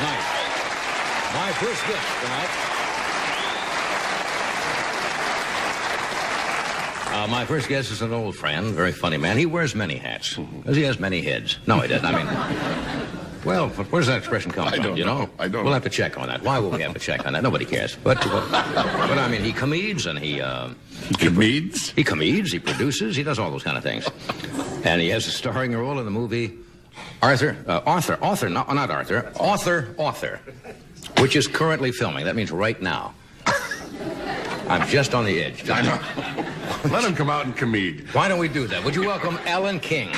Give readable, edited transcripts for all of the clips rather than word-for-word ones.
Nice. My first guest tonight. My first guest is an old friend, very funny man. He wears many hats, because he has many heads. No, he doesn't. I mean, well, where does that expression come from, I don't know. We'll have to check on that. Why will we have to check on that? Nobody cares. But I mean, he comedies and he Comedies? He comedies, he produces, he does all those kind of things. And he has a starring role in the movie Author, which is currently filming. That means right now. I'm just on the edge. I know. Let him come out and comede. Why don't we do that? Would you welcome Alan King?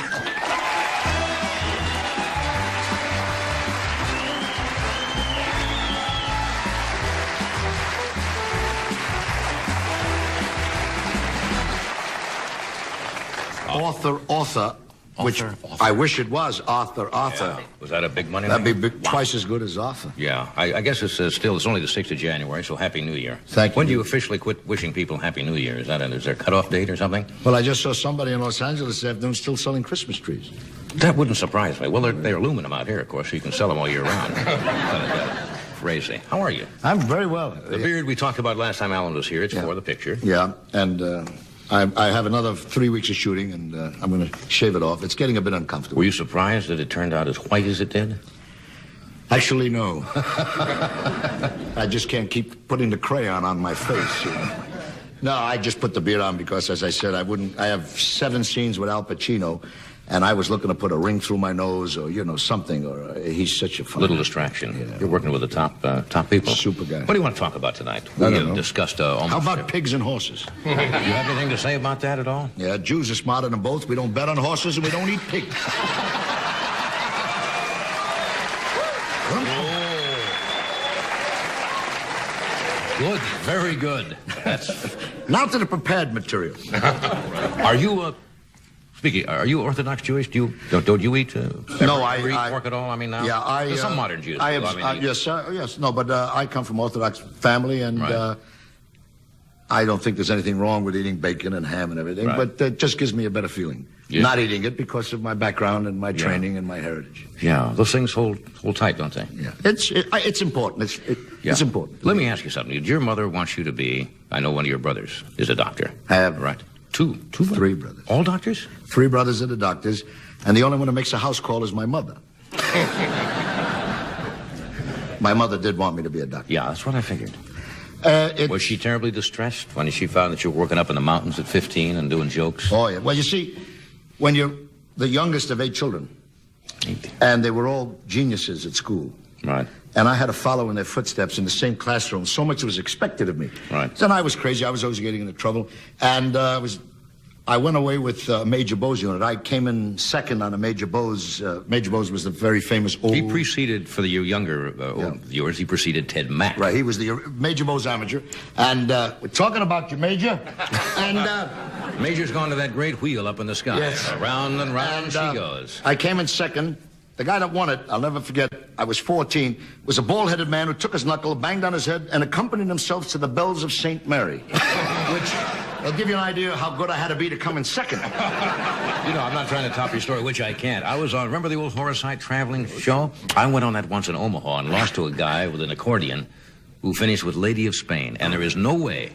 Author, which I wish it was Arthur. Yeah. Was that a big money? That'd be twice as good as Arthur. Yeah, I guess it's it's only the 6th of January, so Happy New Year. Thank you. When do you officially quit wishing people Happy New Year? Is there a cutoff date or something? Well, I just saw somebody in Los Angeles this afternoon still selling Christmas trees. That wouldn't surprise me. Well, they're aluminum out here, of course, so you can sell them all year round. Crazy. How are you? I'm very well. The beard we talked about last time Alan was here, it's for the picture. Yeah, and I have another 3 weeks of shooting, and I'm going to shave it off. It's getting a bit uncomfortable. Were you surprised that it turned out as white as it did? Actually, no. I just can't keep putting the crayon on my face. You know? No, I just put the beard on because, as I said, I have 7 scenes with Al Pacino, and I was looking to put a ring through my nose or, something, or he's such a fun little distraction. Yeah. You're working with the top people. Super guy. What do you want to talk about tonight? We have discussed almost... How about pigs and horses? You have anything to say about that at all? Yeah, Jews are smarter than both. We don't bet on horses and we don't eat pigs. Good, very good. Now to the prepared material. Are you are you Orthodox Jewish? Don't you eat? No, I pork at all. I mean, now. Yeah, there's some modern Jews. Yes. No, but I come from Orthodox family, and right. I don't think there's anything wrong with eating bacon and ham and everything. Right. But it just gives me a better feeling. Yeah. Not eating it because of my background and my training and my heritage. Yeah, those things hold tight, don't they? Yeah, it's important. It's important. Let me ask you something. Did your mother want you to be? I know one of your brothers is a doctor. I have right. Two, 3 brothers. All doctors? 3 brothers are the doctors, and the only one who makes a house call is my mother. My mother did want me to be a doctor. Yeah, that's what I figured. Was she terribly distressed when she found that you were working up in the mountains at 15 and doing jokes? Oh, yeah. Well, you see, when you're the youngest of 8 children, and they were all geniuses at school. Right. And I had to follow in their footsteps in the same classroom. So much was expected of me. Right. Then I was crazy. I was always getting into trouble. And I went away with Major Bo's unit. I came in second on a Major Bo's. Major Bo's was the very famous old... He preceded, for the younger viewers, he preceded Ted Mack. Right, he was the Major Bo's amateur. And we're talking about you, Major. And... Major's gone to that great wheel up in the sky. Yes. Round and round she goes. I came in second. The guy that won it, I'll never forget, I was 14, was a bald-headed man who took his knuckle, banged on his head, and accompanied himself to the bells of St. Mary. Which... I'll give you an idea how good I had to be to come in second. I'm not trying to top your story, which I can't. I was on, remember the old Horace Heidt traveling show? I went on that once in Omaha and lost to a guy with an accordion who finished with Lady of Spain. And there is no way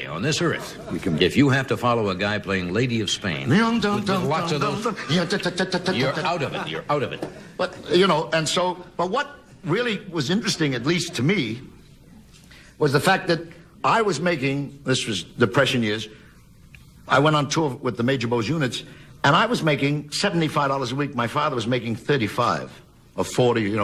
on this earth, if you have to follow a guy playing Lady of Spain, with lots of those, you're out of it. But, but what really was interesting, at least to me, was the fact that I was making, this was Depression years, I went on tour with the Major Bo's units, and I was making $75 a week. My father was making 35 or 40,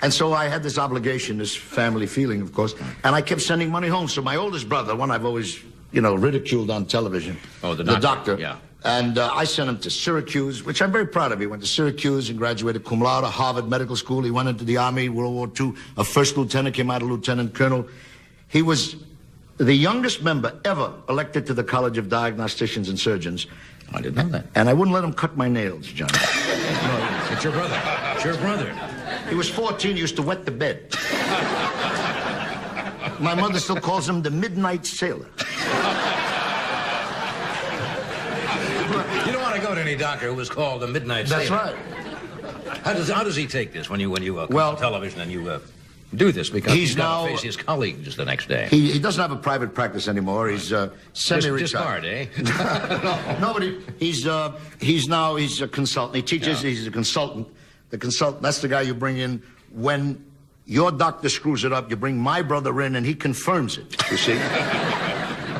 And so I had this obligation, this family feeling, of course, and I kept sending money home. So my oldest brother, one I've always, ridiculed on television. Oh, the doctor. Yeah. And I sent him to Syracuse, which I'm very proud of. He went to Syracuse and graduated cum laude, Harvard Medical School. He went into the Army, World War II, a first lieutenant, came out a lieutenant colonel. He was the youngest member ever elected to the College of Diagnosticians and Surgeons. I didn't know that. And I wouldn't let him cut my nails, John. No, it's your brother. It's your brother. He was 14, he used to wet the bed. My mother still calls him the Midnight Sailor. You don't want to go to any doctor who was called the Midnight Sailor. That's right. How does he take this when you come Well, on television and you do this? Because he's got now- to face his colleagues the next day. He doesn't have a private practice anymore. He's semi-retired. Discard, eh? No, but he's a consultant. He teaches. He's a consultant. The consultant. That's the guy you bring in when your doctor screws it up. You bring my brother in, and he confirms it. You see.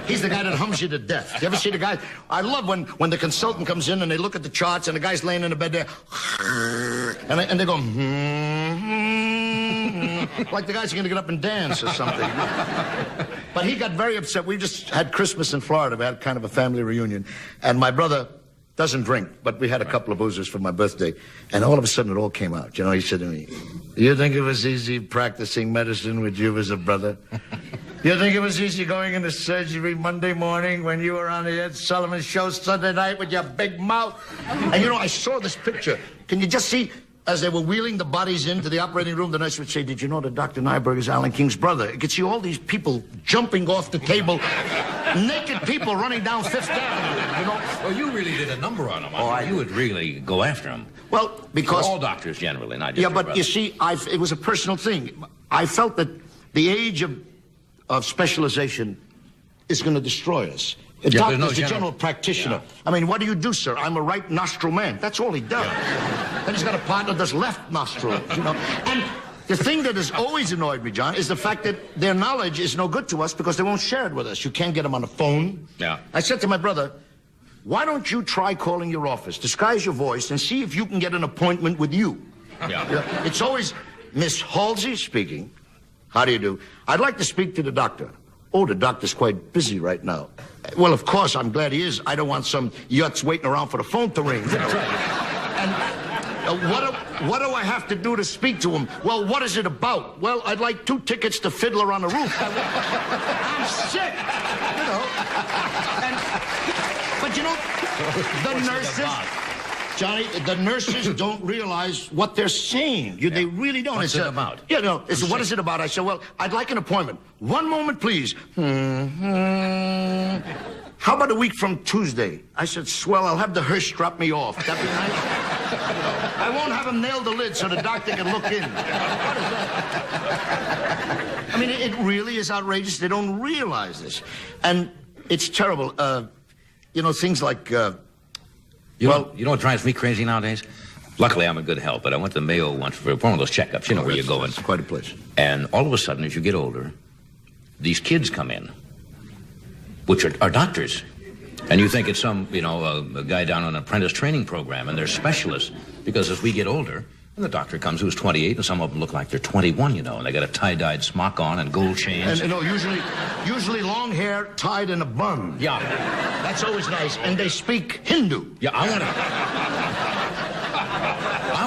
He's the guy that hums you to death. You ever see the guy? I love when the consultant comes in and they look at the charts and the guy's laying in the bed there, and they go, like the guy's going to get up and dance or something. But he got very upset. We just had Christmas in Florida. We had kind of a family reunion, and my brother doesn't drink, but we had a couple of boozers for my birthday, and all of a sudden it all came out. You know, he said to me, "You think it was easy practicing medicine with you as a brother? You think it was easy going into surgery Monday morning when you were on the Ed Sullivan show Sunday night with your big mouth?" And you know, I saw this picture. Can you just see, as they were wheeling the bodies into the operating room, the nurse would say, "Did you know that Dr. Nyberg is Alan King's brother?" You could see all these people jumping off the table, naked people running down Fifth Avenue, you know. Well, you really did a number on him. I You would really go after him. Well, because... All doctors generally, not just Yeah, your but brother. you see, it was a personal thing. I felt that the age of specialization is going to destroy us. A Yeah, doctor's there's no the general practitioner. Yeah. I mean, what do you do, sir? I'm a right nostril man. That's all he does. Then he's got a partner that's left nostril, you know. And the thing that has always annoyed me, John, is the fact that their knowledge is no good to us because they won't share it with us. You can't get them on the phone. Yeah. I said to my brother, why don't you try calling your office, disguise your voice, and see if you can get an appointment with you? Yeah. You know, it's always, "Miss Halsey speaking. How do you do? I'd like to speak to the doctor." "Oh, the doctor's quite busy right now." "Well, of course, I'm glad he is. I don't want some yutz waiting around for the phone to ring." That's right. And what do I have to do to speak to him? "Well, what is it about?" "Well, I'd like 2 tickets to Fiddler on the Roof." I'm sick, you know. But you know, the nurses... Johnny, the nurses don't realize what they're saying. They really don't. What's it about? You know, what is it about? I said, "Well, I'd like an appointment." "One moment, please." "How about a week from Tuesday?" I said, "Swell, I'll have the hearse drop me off. That'd be nice." "I won't have him nail the lid so the doctor can look in." What is that? I mean, it really is outrageous. They don't realize this. And it's terrible. You know, things like... You know what drives me crazy nowadays? Luckily, I'm in good health, but I went to the Mayo once for one of those checkups. You know where you're going. It's quite a place. And all of a sudden, as you get older, these kids come in, which are doctors. And you think it's some, a guy down on an apprentice training program, and they're specialists. Because as we get older, and the doctor comes who's 28, and some of them look like they're 21, and they got a tie-dyed smock on and gold chains. And usually long hair tied in a bun. Yeah. That's always nice. And they speak Hindu. Yeah, I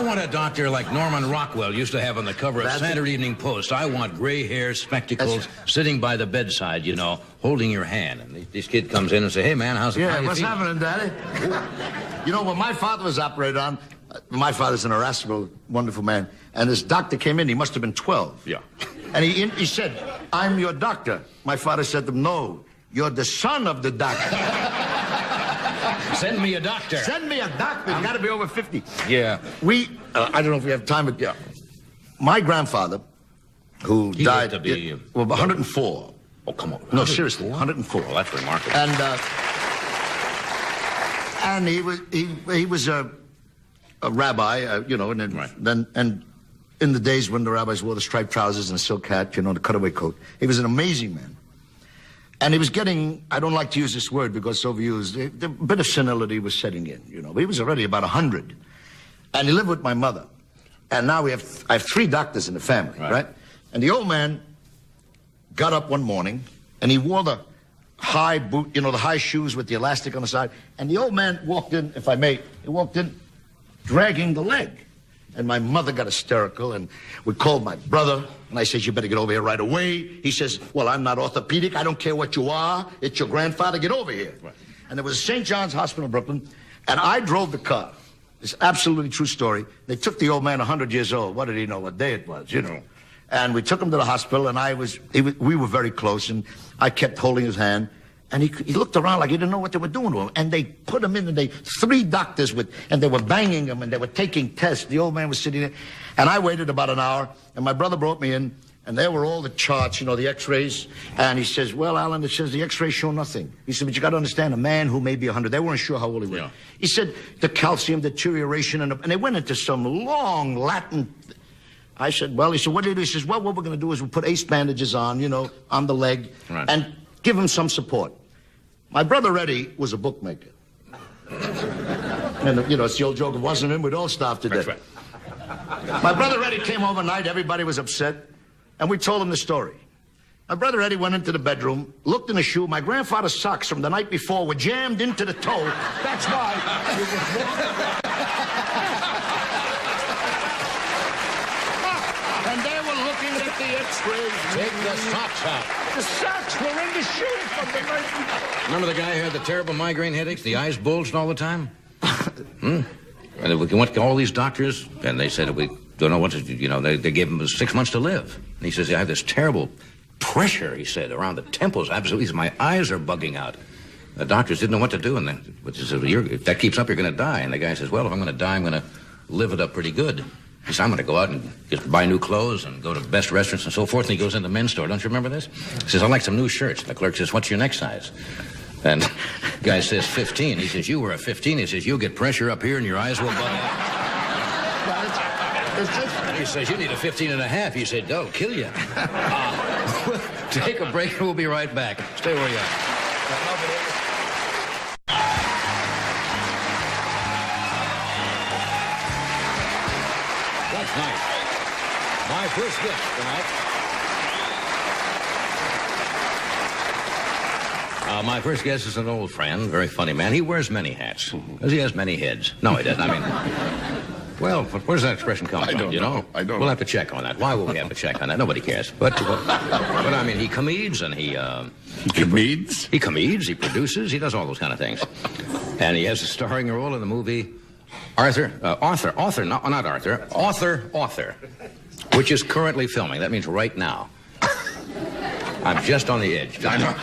want a doctor like Norman Rockwell used to have on the cover of Saturday Evening Post. I want gray hair, spectacles, sitting by the bedside, holding your hand. And this kid comes in and say, "Hey, man, how's it going?" Yeah, what's happening, Daddy? You know, when my father was operated on, my father's an irascible, wonderful man, and this doctor came in. He must have been 12. Yeah. And he said, "I'm your doctor." My father said to him, "No, you're the son of the doctor." Send me a doctor. Send me a doctor. You got to be over 50. Yeah. I don't know if we have time, but yeah. My grandfather, who died... lived to be... 104. Oh, come on. No, seriously, 104. Well, that's remarkable. And he was a rabbi, and in the days when the rabbis wore the striped trousers and a silk hat, the cutaway coat. He was an amazing man. And he was getting, I don't like to use this word because it's overused, a bit of senility was setting in, But he was already about 100. And he lived with my mother. And now I have 3 doctors in the family, right? And the old man got up one morning, and he wore the high boot, the high shoes with the elastic on the side. And the old man walked in, if I may, he walked in dragging the leg. And my mother got hysterical, and we called my brother, and I said, "You better get over here right away." He says, "Well, I'm not orthopedic. I don't care what you are. It's your grandfather. Get over here." Right. And there was a St. John's Hospital in Brooklyn, and I drove the car. It's an absolutely true story. They took the old man 100 years old. What did he know what day it was, And we took him to the hospital, and we were very close, and I kept holding his hand. And he looked around like he didn't know what they were doing to him. And they put him in, and 3 doctors and they were banging him, and they were taking tests. The old man was sitting there. And I waited about an hour, and my brother brought me in, and there were all the charts, you know, the x-rays. And he says, well, Alan, it says the x-rays show nothing. He said, but you got to understand, a man who may be 100, they weren't sure how old he was. Yeah. He said, the calcium deterioration, and they went into some long Latin. I said, well, he said, what do you do? He says, well, what we're going to do is we'll put ace bandages on, you know, on the leg, right, and give him some support. My brother Eddie was a bookmaker. And, you know, it's the old joke, if it wasn't him, we'd all starve to death. That's right. My brother Eddie came overnight, everybody was upset, and we told him the story. My brother Eddie went into the bedroom, looked in the shoe. My grandfather's socks from the night before were jammed into the toe. That's why. And they were looking at the x-rays. Take the socks out. The socks were in the shoe from the night before. Remember the guy who had the terrible migraine headaches? The eyes bulged all the time? And we went to all these doctors, and they said, we don't know what to do. You know, they gave him 6 months to live. And he says, I have this terrible pressure, he said, around the temples. Absolutely. My eyes are bugging out. The doctors didn't know what to do. And then, he said, if that keeps up, you're going to die. And the guy says, well, if I'm going to die, I'm going to live it up pretty good. He said, I'm going to go out and just buy new clothes and go to best restaurants and so forth. And he goes into the men's store. Don't you remember this? He says, I'd like some new shirts. And the clerk says, what's your next size? And the guy says, 15. He says, you were a 15. He says, you'll get pressure up here and your eyes will bug out. He says, you need a 15 and a half. He said, that'll kill you. Take a break and we'll be right back. Stay where you are. That's nice. My first gift tonight. My first guest is an old friend, very funny man. He wears many hats, because he has many heads. No, he doesn't. I mean, well, where does that expression come from? You know? I don't know. We'll have to check on that. Why will we have to check on that? Nobody cares. But I mean, he comedies and he comedies? He comedies, he produces, he does all those kind of things. And he has a starring role in the movie Author, which is currently filming. That means right now. I'm just on the edge. I know.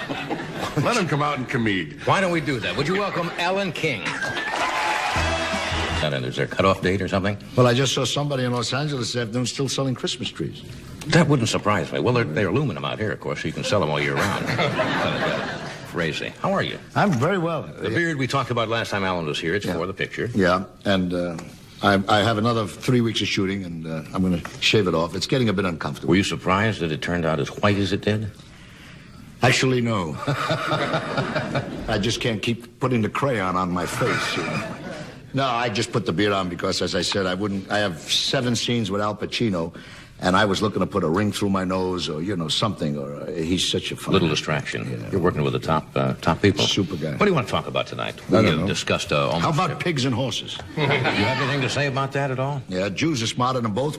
Let him come out and comede. Why don't we do that? Would you welcome Alan King? Is there a cutoff date or something? Well, I just saw somebody in Los Angeles this afternoon still selling Christmas trees. That wouldn't surprise me. Well, they're aluminum out here, of course, so you can sell them all year round. Crazy. How are you? I'm very well. The beard we talked about last time Alan was here, it's for the picture. Yeah, and I have another 3 weeks of shooting, and I'm going to shave it off. It's getting a bit uncomfortable. Were you surprised that it turned out as white as it did? Actually, no. I just can't keep putting the crayon on my face, you know. No, I just put the beard on because, as I said, I have 7 scenes with Al Pacino, and I was looking to put a ring through my nose or, you know, something, or he's such a fun little distraction. Yeah. You're working with the top people. Super guy. What do you want to talk about tonight? I don't know. Discussed How about pigs and horses? You have anything to say about that at all? Yeah, Jews are smarter than both.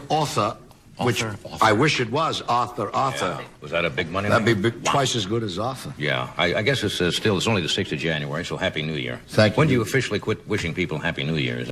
Author, which I wish it was Arthur. Yeah. Was that a big money? That'd be twice as good as Arthur. Yeah, I guess it's only the 6th of January, so Happy New Year. Thank you. When do you officially quit wishing people Happy New Year's?